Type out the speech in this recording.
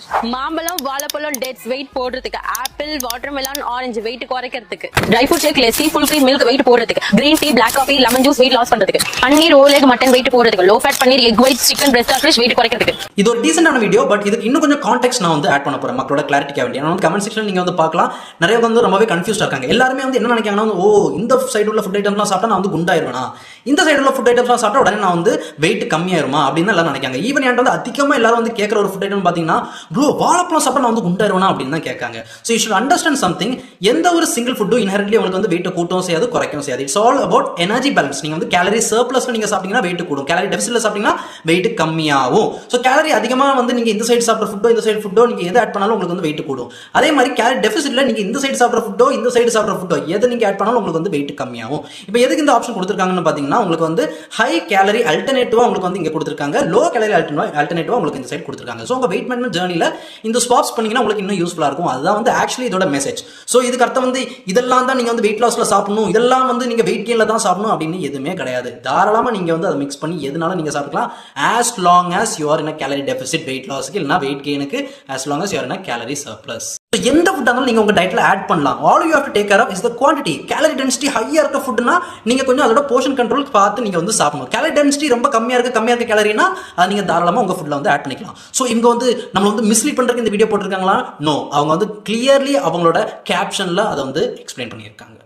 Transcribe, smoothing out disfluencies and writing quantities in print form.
மாம்பழம், வாழைப்பழம், dates weight போடுறதுக்கு, ஆப்பிள், வாட்டர்மெலன், ஆரஞ்சு வெயிட் குறைக்கிறதுக்கு, dry fruit shake, lassi, full cream milk weight போடுறதுக்கு, green tea, black coffee, lemon juice weight loss பண்றதுக்கு, paneer, roll egg, mutton weight போடுறதுக்கு, low fat paneer, egg white, chicken, breast of fish weight குறைக்கிறதுக்கு. இது ஒரு டீசென்டான video. But இதுக்கு இன்னும் கொஞ்சம் கான்டெக்ட் நான் வந்து ஆட் பண்ண போறேன் மக்களோட கிளாரிட்டிக்காக வேண்டிய. நான் வந்து கமெண்ட் செக்ஷன் நீங்க வந்து பார்க்கலாம், நிறைய வந்து ரொம்பவே கன்ஃபியூஸ்டா இருக்காங்க. எல்லாருமே வந்து என்ன நினைக்கிறாங்கன்னா, ஓ இந்த சைடு உள்ள ஃபுட் ஐட்டம்ஸ்லாம் சாப்பிட்டா நான் வந்து குண்டாயிருவேனா, இந்த சைடு உள்ள ஃபுட் ஐட்டம்ஸ்லாம் சாப்பிட்டா உடனே நான் வந்து வெயிட் கம்மியாயிருமா அப்படின்னு எல்லாரும் நினைக்காங்க. ஈவன் என்கிட்ட வந்து அதிகமா எல்லாரும் வந்து கேட்குற ஒரு ஃபுட் ஐட்டம் பார்த்தீங்கன்னா, ப்ரோ வாழைப்பழம் சாப்பிட்டா நான் வந்து குண்டாயிருவேனா அப்படின்னு தான் கேட்காங்க. So you should understand something. எந்த ஒரு சிங்கிள் ஃபுட்டும் இன்ஹெரன்ட்லி உங்களுக்கு வந்து வெயிட் கூட்டவும் செய்யாது, குறைக்கவும் செய்யாது. It's all about energy balance. நீங்க வந்து கேலரி சர்ப்ளஸ்ல நீங்க சாப்பிட்டீங்கன்னா வெயிட் கூடும், கேலரி டெபிசிட்ல சாப்பிட்டீங்கன்னா வெயிட் கம்மியாகும். ஸோ கேலரி அதிகமாக வந்து நீங்க இந்த சைடு சாப்பிட்ற ஃபுட்டோ இந்த சைடு ஃபுட்டோ நீங்க எது ஆட் பண்ணாலும் உங்களுக்கு வந்து வெயிட் கூடும். அதே மாதிரி கேலரி டெபிசிட்ல நீங்க இந்த சைடு சாப்பிட்ற ஃபுட்டோ இந்த சைடு சாப்பிட்ற ஃபுட்டோ எதை நீங்க ஆட் பண்ணாலும் உங்களுக்கு வந்து வெயிட் கம்மியாகும். இப்போ எதுக்கு இந்த ஆப்ஷன் கொடுத்துருக்காங்கன்னு பார்த்தீங்கன்னா, உங்களுக்கு வந்து ஹை கேலரி அல்டர்னேட்டிவா உங்களுக்கு வந்து இங்க கொடுத்துருக்காங்க, லோ கேலரி அல்டர்னேட்டிவா உங்களுக்கு இந்த சைடு கொடுத்துருக்காங்க. ஸோ உங்க வெயிட் மேனேஜ்மெண்ட் ஜர்னில இந்த ஸ்வாப்ஸ் பண்ணீங்கன்னா உங்களுக்கு இன்னும் யூஸ்ஃபுல்லா இருக்கும். அதுதான் வந்து ஆக்சுவலி இதோட மெசேஜ். ஸோ இதுக்கு அர்த்தம் வந்து இதெல்லாம் தான் நீங்க வந்து வெயிட் லாஸ்ல சாப்பிடணும், இதெல்லாம் வந்து நீங்க வெயிட் கெயின்ல தான் சாப்பிடணும் அப்படின்னு எதுவுமே கிடையாது. தாராளமா நீங்க வந்து அதை மிக்ஸ் பண்ணி எதுனாலும் நீங்க சாப்பிடலாம், as long as you are in a calorie deficit weight lossக்கு இல்லனா weight gainக்கு, as long as you are in a calorie surplus. So எந்த ஃபுட் ஆனாலும் நீங்க உங்க டயட்ல ஆட் பண்ணலாம். all you have to take care of is the quantity. calorie density ஹையா இருக்க ஃபுட்னா நீங்க கொஞ்சம் அதோட போர்ஷன் கண்ட்ரோல் பார்த்து நீங்க வந்து சாப்பிடணும். calorie density ரொம்ப கம்மியா இருக்க கேலரினா அது நீங்க தாராளமா உங்க ஃபுட்ல வந்து ஆட் பண்ணிக்கலாம். ஸோ இவங்க வந்து நம்ம வந்து மிஸ்லீட் பண்றதுக்கு இந்த வீடியோ போட்டிருக்காங்களா? நோ, அவங்க வந்து கிளியர்லி அவங்களோட கேப்ஷன்ல அதை வந்து எக்ஸ்பிளைன் பண்ணியிருக்காங்க.